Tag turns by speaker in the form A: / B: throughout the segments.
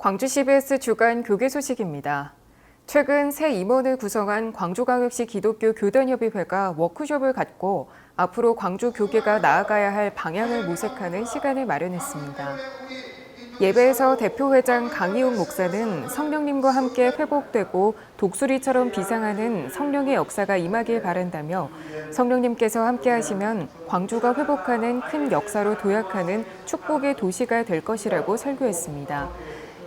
A: 광주 CBS 주간 교계 소식입니다. 최근 새 임원을 구성한 광주광역시 기독교 교단협의회가 워크숍을 갖고 앞으로 광주 교계가 나아가야 할 방향을 모색하는 시간을 마련했습니다. 예배에서 대표회장 강희웅 목사는 성령님과 함께 회복되고 독수리처럼 비상하는 성령의 역사가 임하길 바란다며 성령님께서 함께 하시면 광주가 회복하는 큰 역사로 도약하는 축복의 도시가 될 것이라고 설교했습니다.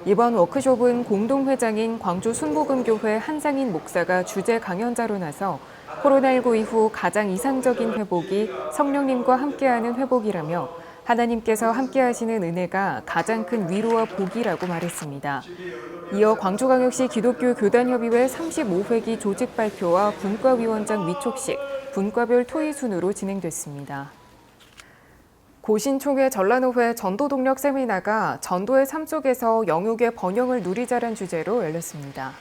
A: 이번 워크숍은 공동회장인 광주 순복음교회 한상인 목사가 주재 강연자로 나서 코로나19 이후 가장 이상적인 회복이 성령님과 함께하는 회복이라며 하나님께서 함께하시는 은혜가 가장 큰 위로와 복이라고 말했습니다. 이어 광주광역시 기독교 교단협의회 35회기 조직 발표와 분과위원장 위촉식, 분과별 토의 순으로 진행됐습니다. 고신총회 전라노회 전도동력 세미나가 전도의 삶 속에서 영육의 번영을 누리자란 주제로 열렸습니다.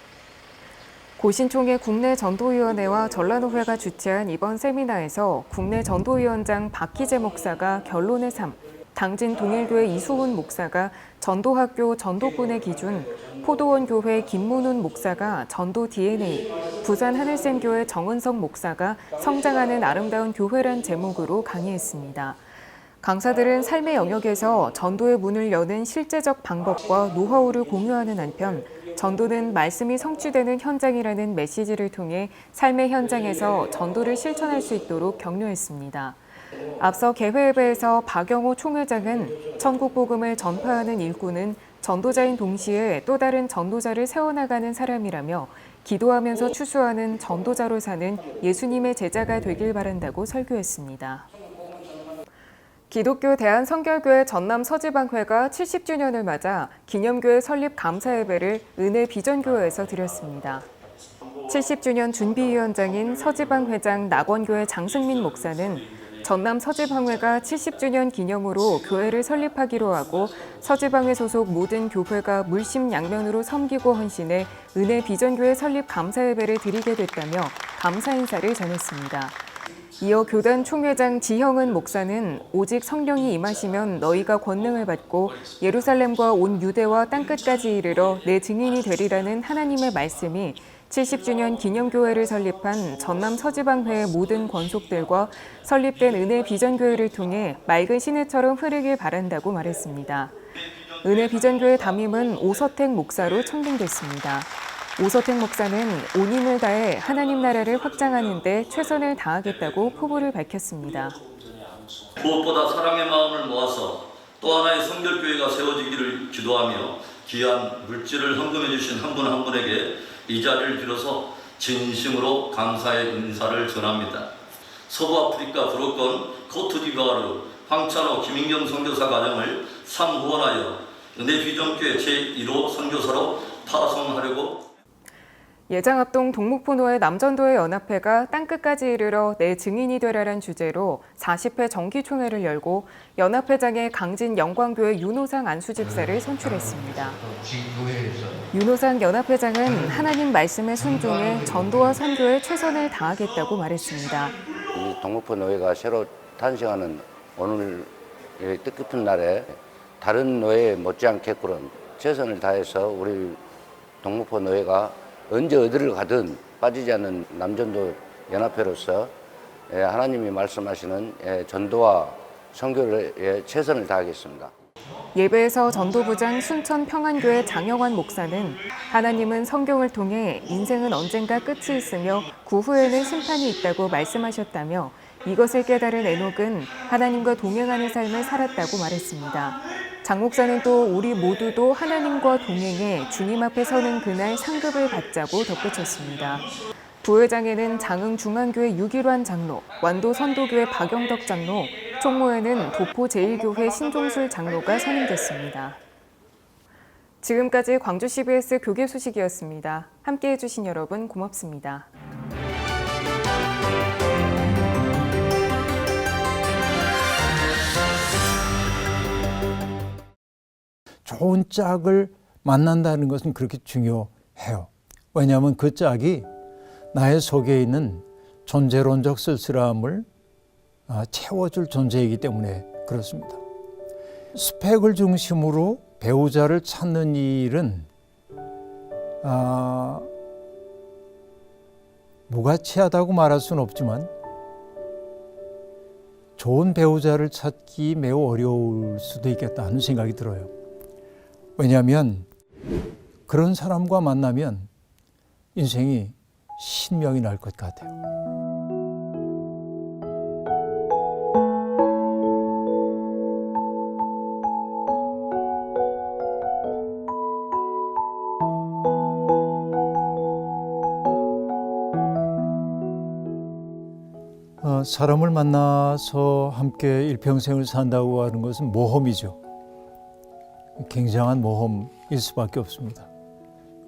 A: 고신총회 국내 전도위원회와 전라노회가 주최한 이번 세미나에서 국내 전도위원장 박희재 목사가 결론의 삶, 당진 동일교회 이수훈 목사가 전도학교 전도꾼의 기준, 포도원교회 김문훈 목사가 전도 DNA, 부산 하늘샘교회 정은성 목사가 성장하는 아름다운 교회란 제목으로 강의했습니다. 강사들은 삶의 영역에서 전도의 문을 여는 실제적 방법과 노하우를 공유하는 한편 전도는 말씀이 성취되는 현장이라는 메시지를 통해 삶의 현장에서 전도를 실천할 수 있도록 격려했습니다. 앞서 개회예배에서 박영호 총회장은 천국 복음을 전파하는 일꾼은 전도자인 동시에 또 다른 전도자를 세워나가는 사람이라며 기도하면서 추수하는 전도자로 사는 예수님의 제자가 되길 바란다고 설교했습니다. 기독교 대한성결교회 전남 서지방회가 70주년을 맞아 기념교회 설립 감사 예배를 은혜 비전교회에서 드렸습니다. 70주년 준비위원장인 서지방회장 낙원교회 장승민 목사는 전남 서지방회가 70주년 기념으로 교회를 설립하기로 하고 서지방회 소속 모든 교회가 물심양면으로 섬기고 헌신해 은혜 비전교회 설립 감사 예배를 드리게 됐다며 감사 인사를 전했습니다. 이어 교단 총회장 지형은 목사는 오직 성령이 임하시면 너희가 권능을 받고 예루살렘과 온 유대와 땅끝까지 이르러 내 증인이 되리라는 하나님의 말씀이 70주년 기념교회를 설립한 전남 서지방회의 모든 권속들과 설립된 은혜 비전교회를 통해 맑은 시내처럼 흐르길 바란다고 말했습니다. 은혜 비전교회 담임은 오서택 목사로 청빙됐습니다. 오서택 목사는 온 힘을 다해 하나님 나라를 확장하는 데 최선을 다하겠다고 포부를 밝혔습니다.
B: 무엇보다 사랑의 마음을 모아서 또 하나의 성결교회가 세워지기를 기도하며 귀한 물질을 헌금해 주신 한 분 한 분에게 이 자리를 빌어서 진심으로 감사의 인사를 전합니다. 서부아프리카 브로건 코트디부아르 황찬호 김인경 선교사 가정을 삼후원하여 은혜 비전교회 제1호 선교사로 파송하려고
A: 예장합동 동목포노회 남전도회 연합회가 땅끝까지 이르러 내 증인이 되라란 주제로 40회 정기총회를 열고 연합회장의 강진 영광교회 윤호상 안수집사를 선출했습니다. 윤호상 연합회장은 하나님 말씀에 순종해 전도와 선교에 최선을 다하겠다고 말했습니다.
C: 이 동목포노회가 새로 탄생하는 오늘 뜻깊은 날에 다른 노회에 못지않게끔 최선을 다해서 우리 동목포노회가 언제 어디를 가든 빠지지 않는 남전도 연합회로서 하나님이 말씀하시는 전도와 선교에 최선을 다하겠습니다.
A: 예배에서 전도부장 순천평안교회 장영환 목사는 하나님은 성경을 통해 인생은 언젠가 끝이 있으며 그 후에는 심판이 있다고 말씀하셨다며 이것을 깨달은 에녹은 하나님과 동행하는 삶을 살았다고 말했습니다. 장 목사는 또 우리 모두도 하나님과 동행해 주님 앞에 서는 그날 상급을 받자고 덧붙였습니다. 부회장에는 장흥중앙교회 유길환 장로, 완도 선도교회 박영덕 장로, 총무에는 도포 제1교회 신종술 장로가 선임됐습니다. 지금까지 광주 CBS 교계 소식이었습니다. 함께해 주신 여러분 고맙습니다.
D: 좋은 짝을 만난다는 것은 그렇게 중요해요. 왜냐하면 그 짝이 나의 속에 있는 존재론적 쓸쓸함을 채워줄 존재이기 때문에 그렇습니다. 스펙을 중심으로 배우자를 찾는 일은 무가치하다고 말할 수는 없지만 좋은 배우자를 찾기 매우 어려울 수도 있겠다 하는 생각이 들어요. 왜냐하면 그런 사람과 만나면 인생이 신명이 날 것 같아요. 사람을 만나서 함께 일평생을 산다고 하는 것은 모험이죠. 굉장한 모험일 수밖에 없습니다.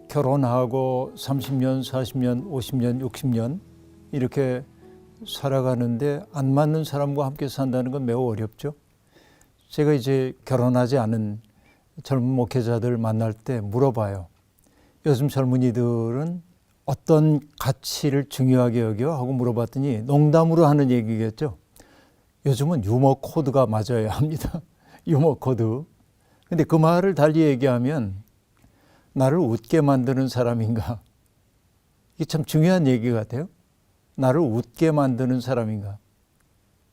D: 결혼하고 30년, 40년, 50년, 60년 이렇게 살아가는데 안 맞는 사람과 함께 산다는 건 매우 어렵죠. 제가 이제 결혼하지 않은 젊은 목회자들 만날 때 물어봐요. 요즘 젊은이들은 어떤 가치를 중요하게 여겨? 하고 물어봤더니 농담으로 하는 얘기겠죠. 요즘은 유머 코드가 맞아야 합니다. 유머 코드. 근데 그 말을 달리 얘기하면 나를 웃게 만드는 사람인가? 이게 참 중요한 얘기 같아요. 나를 웃게 만드는 사람인가?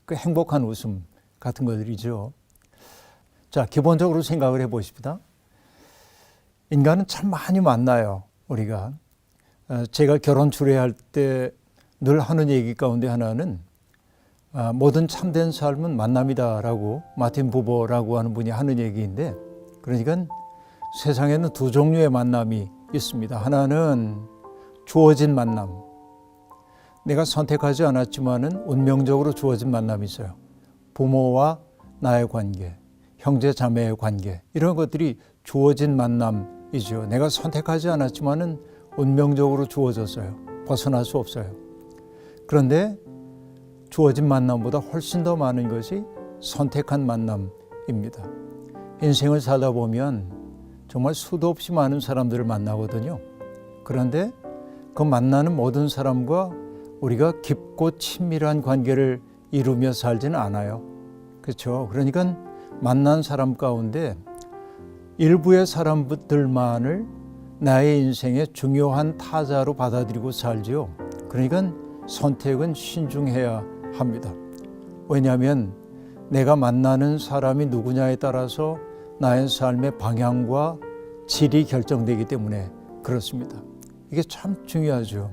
D: 그 행복한 웃음 같은 것들이죠. 자, 기본적으로 생각을 해보십시다. 인간은 참 많이 만나요, 우리가. 제가 결혼 주례할 때 늘 하는 얘기 가운데 하나는 모든 참된 삶은 만남이다라고 마틴 부버라고 하는 분이 하는 얘기인데, 그러니까 세상에는 두 종류의 만남이 있습니다. 하나는 주어진 만남. 내가 선택하지 않았지만은 운명적으로 주어진 만남이 있어요. 부모와 나의 관계, 형제 자매의 관계, 이런 것들이 주어진 만남이죠. 내가 선택하지 않았지만은 운명적으로 주어졌어요. 벗어날 수 없어요. 그런데 주어진 만남보다 훨씬 더 많은 것이 선택한 만남입니다. 인생을 살다 보면 정말 수도 없이 많은 사람들을 만나거든요. 그런데 그 만나는 모든 사람과 우리가 깊고 친밀한 관계를 이루며 살지는 않아요. 그렇죠? 그러니까 만난 사람 가운데 일부의 사람들만을 나의 인생의 중요한 타자로 받아들이고 살지요. 그러니까 선택은 신중해야 합니다. 왜냐하면 내가 만나는 사람이 누구냐에 따라서 나의 삶의 방향과 질이 결정되기 때문에 그렇습니다. 이게 참 중요하죠.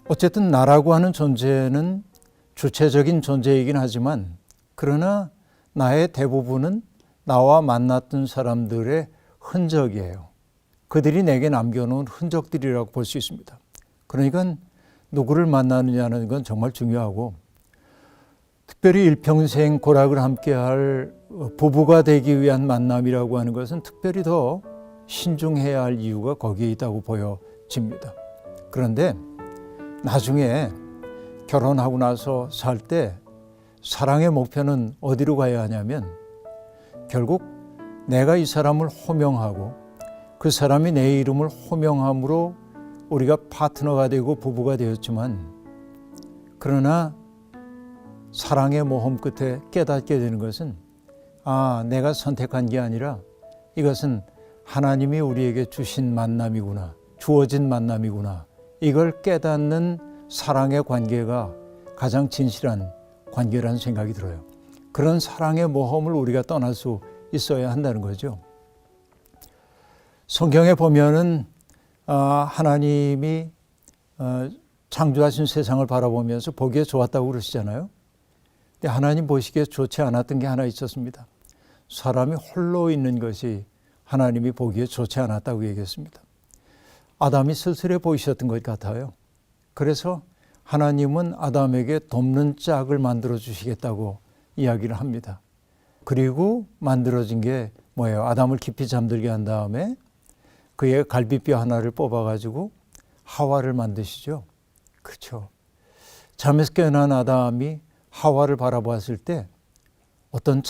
D: 어쨌든 나라고 하는 존재는 주체적인 존재이긴 하지만, 그러나 나의 대부분은 나와 만났던 사람들의 흔적이에요. 그들이 내게 남겨놓은 흔적들이라고 볼 수 있습니다. 그러니까 누구를 만나느냐는 건 정말 중요하고, 특별히 일평생 고락을 함께할 부부가 되기 위한 만남이라고 하는 것은 특별히 더 신중해야 할 이유가 거기에 있다고 보여집니다. 그런데 나중에 결혼하고 나서 살 때 사랑의 목표는 어디로 가야 하냐면, 결국 내가 이 사람을 호명하고 그 사람이 내 이름을 호명함으로 우리가 파트너가 되고 부부가 되었지만, 그러나 사랑의 모험 끝에 깨닫게 되는 것은 내가 선택한 게 아니라 이것은 하나님이 우리에게 주신 만남이구나, 주어진 만남이구나, 이걸 깨닫는 사랑의 관계가 가장 진실한 관계라는 생각이 들어요. 그런 사랑의 모험을 우리가 떠날 수 있어야 한다는 거죠. 성경에 보면은 하나님이 창조하신 세상을 바라보면서 보기에 좋았다고 그러시잖아요. 근데 하나님 보시기에 좋지 않았던 게 하나 있었습니다. 사람이 홀로 있는 것이 하나님이 보기에 좋지 않았다고 얘기했습니다. 아담이 쓸쓸해 보이셨던 것 같아요. 그래서 하나님은 아담에게 돕는 짝을 만들어 주시겠다고 이야기를 합니다. 그리고 만들어진 게 뭐예요? 아담을 깊이 잠들게 한 다음에 그의 갈비뼈 하나를 뽑아가지고 하와를 만드시죠. 그렇죠. 잠에서 깨어난 아담이 하와를 바라보았을 때 어떤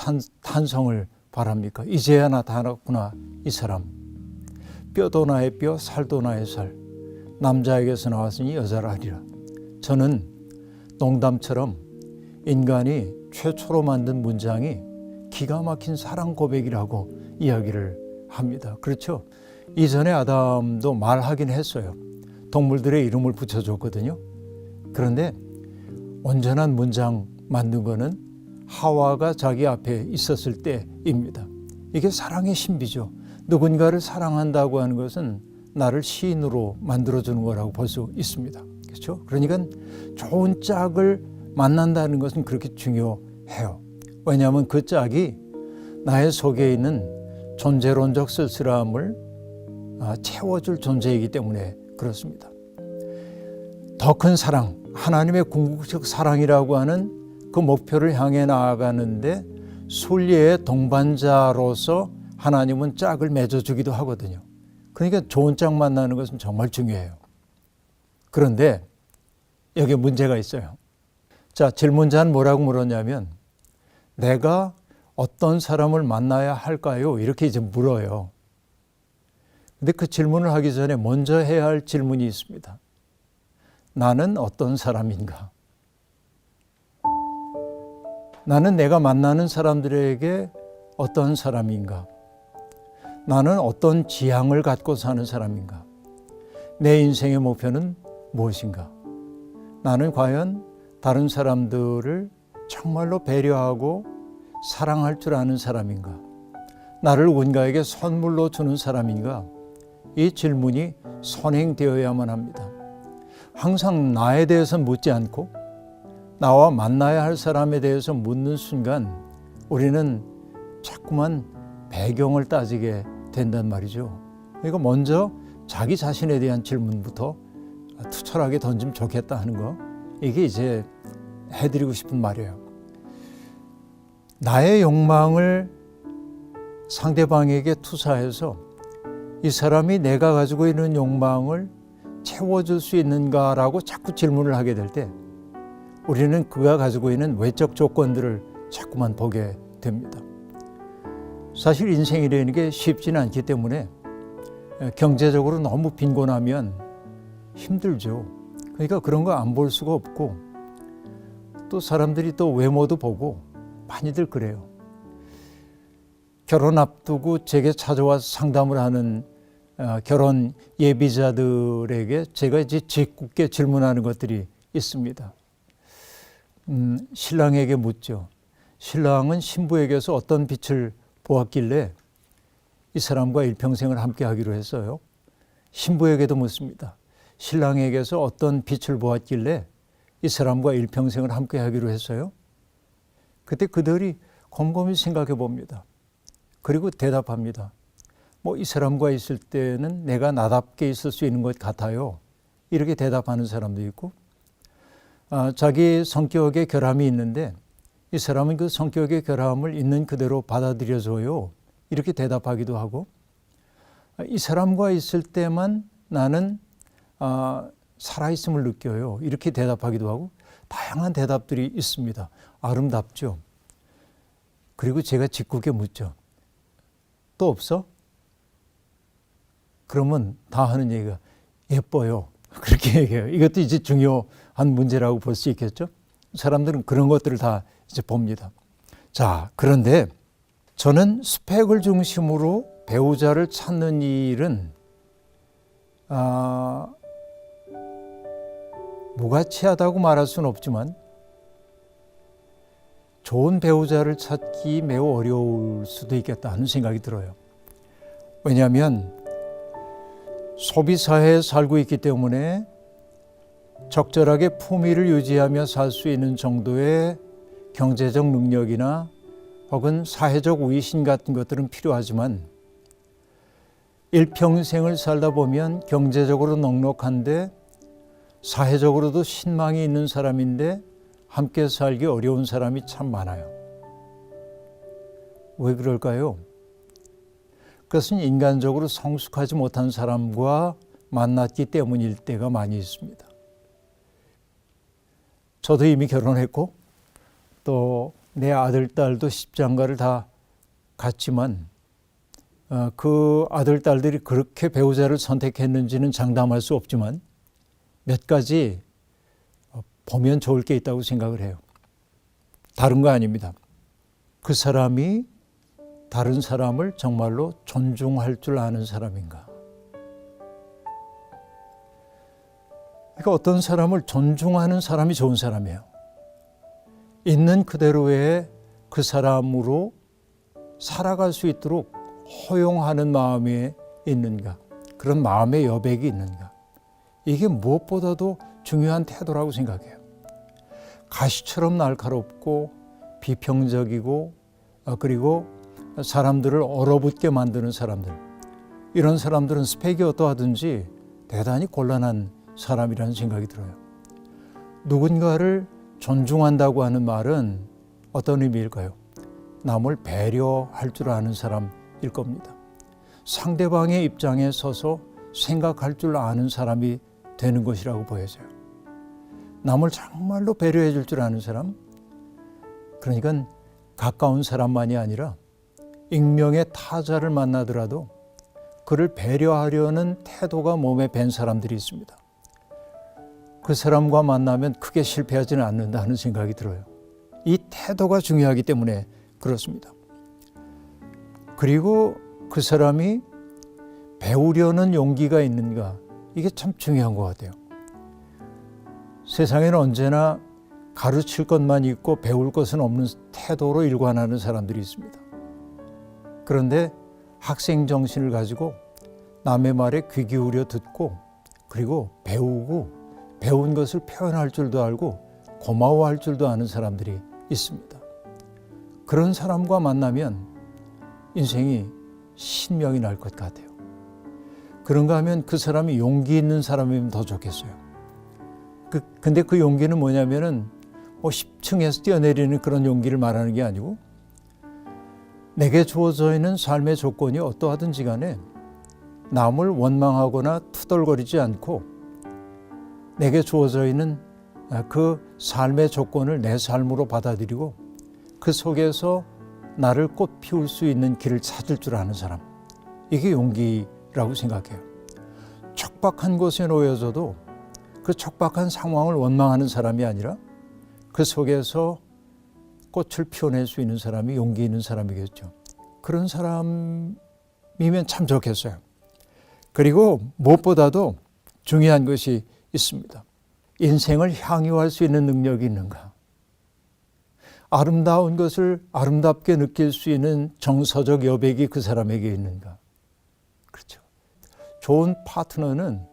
D: 탄성을 바랍니까? 이제야 나타났구나, 이 사람. 뼈도 나의 뼈, 살도 나의 살. 남자에게서 나왔으니 여자라 하리라. 저는 농담처럼 인간이 최초로 만든 문장이 기가 막힌 사랑 고백이라고 이야기를 합니다. 그렇죠? 이전에 아담도 말하긴 했어요. 동물들의 이름을 붙여줬거든요. 그런데 온전한 문장 만든 거는 하와가 자기 앞에 있었을 때입니다. 이게 사랑의 신비죠. 누군가를 사랑한다고 하는 것은 나를 시인으로 만들어주는 거라고 볼 수 있습니다. 그렇죠? 그러니까 좋은 짝을 만난다는 것은 그렇게 중요해요. 왜냐하면 그 짝이 나의 속에 있는 존재론적 쓸쓸함을 채워줄 존재이기 때문에 그렇습니다. 더 큰 사랑, 하나님의 궁극적 사랑이라고 하는 그 목표를 향해 나아가는데 순리의 동반자로서 하나님은 짝을 맺어주기도 하거든요. 그러니까 좋은 짝 만나는 것은 정말 중요해요. 그런데 여기 문제가 있어요. 자, 질문자는 뭐라고 물었냐면 내가 어떤 사람을 만나야 할까요? 이렇게 이제 물어요. 근데 그 질문을 하기 전에 먼저 해야 할 질문이 있습니다. 나는 어떤 사람인가? 나는 내가 만나는 사람들에게 어떤 사람인가? 나는 어떤 지향을 갖고 사는 사람인가? 내 인생의 목표는 무엇인가? 나는 과연 다른 사람들을 정말로 배려하고 사랑할 줄 아는 사람인가? 나를 누군가에게 선물로 주는 사람인가? 이 질문이 선행되어야만 합니다. 항상 나에 대해서 묻지 않고 나와 만나야 할 사람에 대해서 묻는 순간 우리는 자꾸만 배경을 따지게 된단 말이죠. 그러니까 먼저 자기 자신에 대한 질문부터 투철하게 던지면 좋겠다 하는 거, 이게 이제 해드리고 싶은 말이에요. 나의 욕망을 상대방에게 투사해서 이 사람이 내가 가지고 있는 욕망을 채워줄 수 있는가라고 자꾸 질문을 하게 될 때 우리는 그가 가지고 있는 외적 조건들을 자꾸만 보게 됩니다. 사실 인생이라는 게 쉽지는 않기 때문에 경제적으로 너무 빈곤하면 힘들죠. 그러니까 그런 거 안 볼 수가 없고 또 사람들이 또 외모도 보고 많이들 그래요. 결혼 앞두고 제게 찾아와서 상담을 하는 결혼 예비자들에게 제가 이제 짓궂게 질문하는 것들이 있습니다. 신랑에게 묻죠. 신랑은 신부에게서 어떤 빛을 보았길래 이 사람과 일평생을 함께 하기로 했어요. 신부에게도 묻습니다. 신랑에게서 어떤 빛을 보았길래 이 사람과 일평생을 함께 하기로 했어요. 그때 그들이 곰곰이 생각해 봅니다. 그리고 대답합니다. 이 사람과 있을 때는 내가 나답게 있을 수 있는 것 같아요. 이렇게 대답하는 사람도 있고, 자기 성격에 결함이 있는데 이 사람은 그 성격의 결함을 있는 그대로 받아들여줘요. 이렇게 대답하기도 하고, 이 사람과 있을 때만 나는 살아있음을 느껴요. 이렇게 대답하기도 하고, 다양한 대답들이 있습니다. 아름답죠. 그리고 제가 짓궂게 묻죠. 또 없어? 그러면 다 하는 얘기가 예뻐요. 그렇게 얘기해요. 이것도 이제 중요한 문제라고 볼 수 있겠죠. 사람들은 그런 것들을 다 이제 봅니다. 자, 그런데 저는 스펙을 중심으로 배우자를 찾는 일은 무가치하다고 말할 수는 없지만 좋은 배우자를 찾기 매우 어려울 수도 있겠다 하는 생각이 들어요. 왜냐하면 소비사회에 살고 있기 때문에 적절하게 품위를 유지하며 살 수 있는 정도의 경제적 능력이나 혹은 사회적 위신 같은 것들은 필요하지만 일평생을 살다 보면 경제적으로 넉넉한데 사회적으로도 신망이 있는 사람인데 함께 살기 어려운 사람이 참 많아요. 왜 그럴까요? 그것은 인간적으로 성숙하지 못한 사람과 만났기 때문일 때가 많이 있습니다. 저도 이미 결혼했고 또 내 아들, 딸도 십장가를 다 갔지만 그 아들, 딸들이 그렇게 배우자를 선택했는지는 장담할 수 없지만 몇 가지 보면 좋을 게 있다고 생각을 해요. 다른 거 아닙니다. 그 사람이 다른 사람을 정말로 존중할 줄 아는 사람인가? 그러니까 어떤 사람을 존중하는 사람이 좋은 사람이에요. 있는 그대로의 그 사람으로 살아갈 수 있도록 허용하는 마음이 있는가? 그런 마음의 여백이 있는가? 이게 무엇보다도 중요한 태도라고 생각해요. 가시처럼 날카롭고 비평적이고 그리고 사람들을 얼어붙게 만드는 사람들, 이런 사람들은 스펙이 어떠하든지 대단히 곤란한 사람이라는 생각이 들어요. 누군가를 존중한다고 하는 말은 어떤 의미일까요? 남을 배려할 줄 아는 사람일 겁니다. 상대방의 입장에 서서 생각할 줄 아는 사람이 되는 것이라고 보여져요. 남을 정말로 배려해 줄 아는 사람, 그러니까 가까운 사람만이 아니라 익명의 타자를 만나더라도 그를 배려하려는 태도가 몸에 밴 사람들이 있습니다. 그 사람과 만나면 크게 실패하지는 않는다는 생각이 들어요. 이 태도가 중요하기 때문에 그렇습니다. 그리고 그 사람이 배우려는 용기가 있는가, 이게 참 중요한 것 같아요. 세상에는 언제나 가르칠 것만 있고 배울 것은 없는 태도로 일관하는 사람들이 있습니다. 그런데 학생 정신을 가지고 남의 말에 귀 기울여 듣고 그리고 배우고 배운 것을 표현할 줄도 알고 고마워할 줄도 아는 사람들이 있습니다. 그런 사람과 만나면 인생이 신명이 날 것 같아요. 그런가 하면 그 사람이 용기 있는 사람이면 더 좋겠어요. 근데 그 용기는 뭐냐면은 10층에서 뛰어내리는 그런 용기를 말하는 게 아니고, 내게 주어져 있는 삶의 조건이 어떠하든지 간에 남을 원망하거나 투덜거리지 않고 내게 주어져 있는 그 삶의 조건을 내 삶으로 받아들이고 그 속에서 나를 꽃 피울 수 있는 길을 찾을 줄 아는 사람, 이게 용기라고 생각해요. 척박한 곳에 놓여져도 그 척박한 상황을 원망하는 사람이 아니라 그 속에서 꽃을 피워낼 수 있는 사람이 용기 있는 사람이겠죠. 그런 사람이면 참 좋겠어요. 그리고 무엇보다도 중요한 것이 있습니다. 인생을 향유할 수 있는 능력이 있는가? 아름다운 것을 아름답게 느낄 수 있는 정서적 여백이 그 사람에게 있는가? 그렇죠. 좋은 파트너는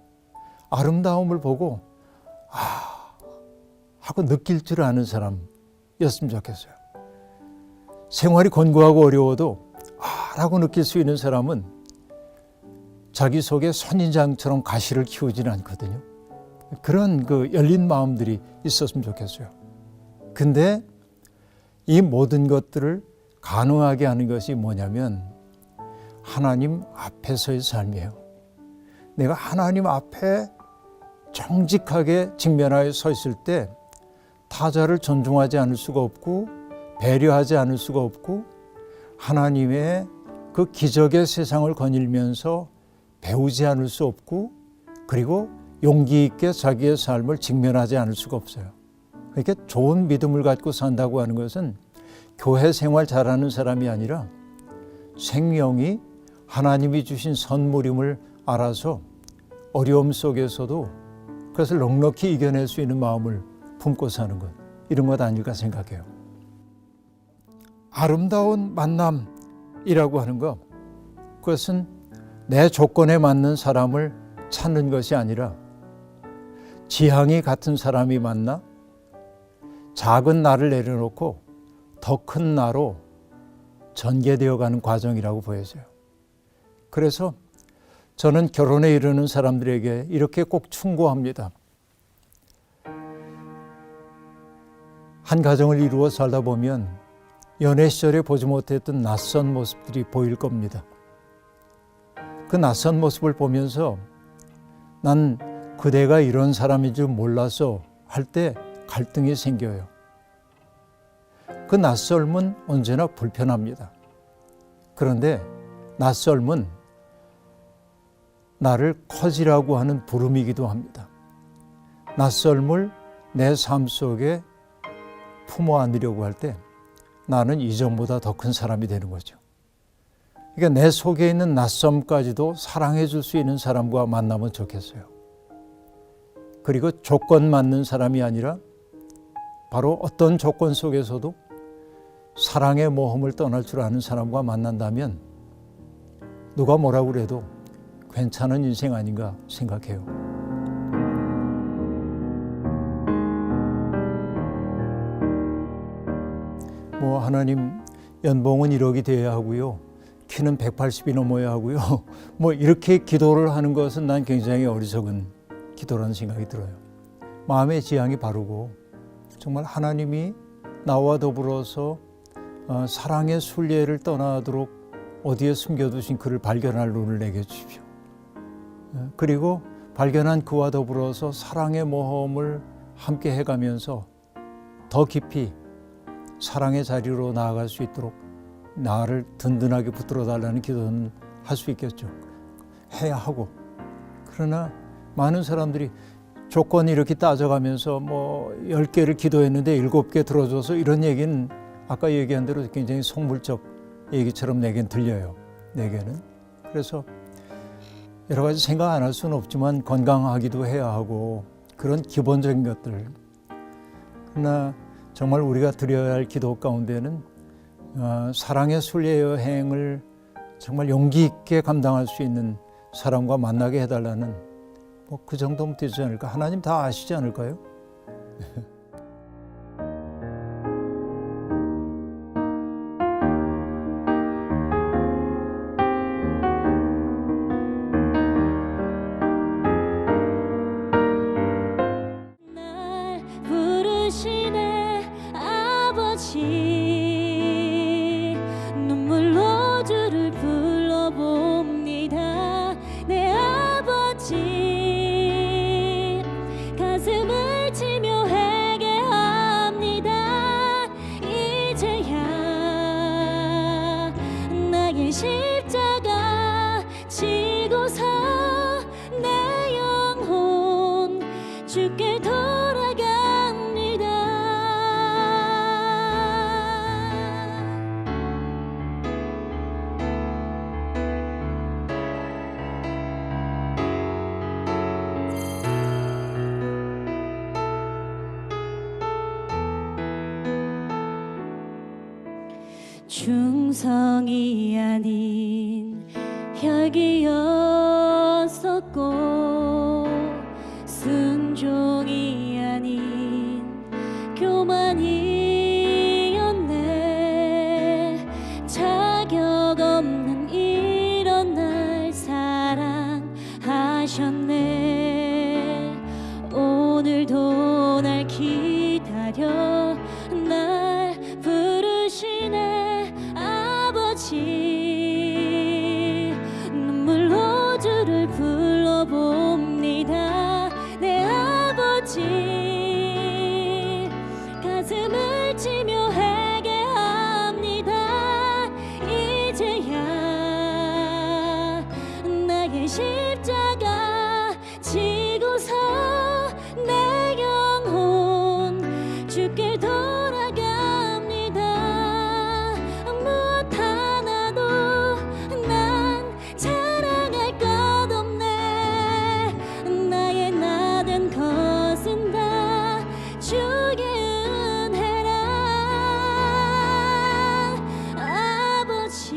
D: 아름다움을 보고 하고 느낄 줄 아는 사람이었으면 좋겠어요. 생활이 권고하고 어려워도 라고 느낄 수 있는 사람은 자기 속에 선인장처럼 가시를 키우지는 않거든요. 그런 그 열린 마음들이 있었으면 좋겠어요. 근데 이 모든 것들을 가능하게 하는 것이 뭐냐면 하나님 앞에서의 삶이에요. 내가 하나님 앞에 정직하게 직면하여 서 있을 때 타자를 존중하지 않을 수가 없고 배려하지 않을 수가 없고 하나님의 그 기적의 세상을 거닐면서 배우지 않을 수 없고 그리고 용기 있게 자기의 삶을 직면하지 않을 수가 없어요. 그러니까 좋은 믿음을 갖고 산다고 하는 것은 교회 생활 잘하는 사람이 아니라 생명이 하나님이 주신 선물임을 알아서 어려움 속에서도 그것을 넉넉히 이겨낼 수 있는 마음을 품고 사는 것, 이런 것 아닐까 생각해요. 아름다운 만남이라고 하는 것, 그것은 내 조건에 맞는 사람을 찾는 것이 아니라 지향이 같은 사람이 만나 작은 나를 내려놓고 더 큰 나로 전개되어 가는 과정이라고 보여져요. 그래서 저는 결혼에 이르는 사람들에게 이렇게 꼭 충고합니다. 한 가정을 이루어 살다 보면 연애 시절에 보지 못했던 낯선 모습들이 보일 겁니다. 그 낯선 모습을 보면서 난 그대가 이런 사람인 줄 몰라서 할 때 갈등이 생겨요. 그 낯설음은 언제나 불편합니다. 그런데 낯설음은 나를 커지라고 하는 부름이기도 합니다. 낯설음을 내 삶 속에 품어 안으려고 할 때 나는 이전보다 더 큰 사람이 되는 거죠. 그러니까 내 속에 있는 낯섦까지도 사랑해 줄 수 있는 사람과 만나면 좋겠어요. 그리고 조건 맞는 사람이 아니라 바로 어떤 조건 속에서도 사랑의 모험을 떠날 줄 아는 사람과 만난다면 누가 뭐라고 그래도 괜찮은 인생 아닌가 생각해요. 뭐 하나님 연봉은 1억이 돼야 하고요. 키는 180이 넘어야 하고요. 뭐 이렇게 기도를 하는 것은 난 굉장히 어리석은 기도라는 생각이 들어요. 마음의 지향이 바르고 정말 하나님이 나와 더불어서 사랑의 순례를 떠나도록 어디에 숨겨두신 그를 발견할 눈을 내게 주십시오. 그리고 발견한 그와 더불어서 사랑의 모험을 함께 해가면서 더 깊이 사랑의 자리로 나아갈 수 있도록 나를 든든하게 붙들어 달라는 기도는 할 수 있겠죠. 해야 하고. 그러나 많은 사람들이 조건이 이렇게 따져가면서 뭐 10개를 기도했는데 7개 들어줘서 이런 얘기는 아까 얘기한 대로 굉장히 속물적 얘기처럼 내겐 들려요. 내게는. 그래서 여러 가지 생각 안 할 수는 없지만 건강하기도 해야 하고 그런 기본적인 것들. 그러나 정말 우리가 드려야 할 기도 가운데는 사랑의 순례 여행을 정말 용기 있게 감당할 수 있는 사람과 만나게 해달라는 뭐 그 정도면 되지 않을까. 하나님 다 아시지 않을까요?
E: 날 부르시네 아버지 눈물로 주를 불러봅니다 내 아버지 가슴을 치며 회개합니다 이제야 나의 십자가 지고서 내 영혼 주께 돌아갑니다. 충성이 아닌 혈기였었고 순종이 아닌 교만이었네 자격 없는 이런 날 사랑하셨네 오늘도 날 기다려 날 부르시네 아버지 눈물로 주를 불러봅니다 내 아버지 가슴을 치며 회개합니다 이제야 나의 십자가 지고서 내 영혼 주께 돌아갑니다 무엇 하나도 난 자랑할 것 없네 나의 나된 것은 다 주의 은혜라 아버지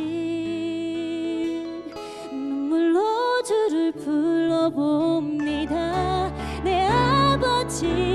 E: 눈물로 주를 불러봅니다 내 아버지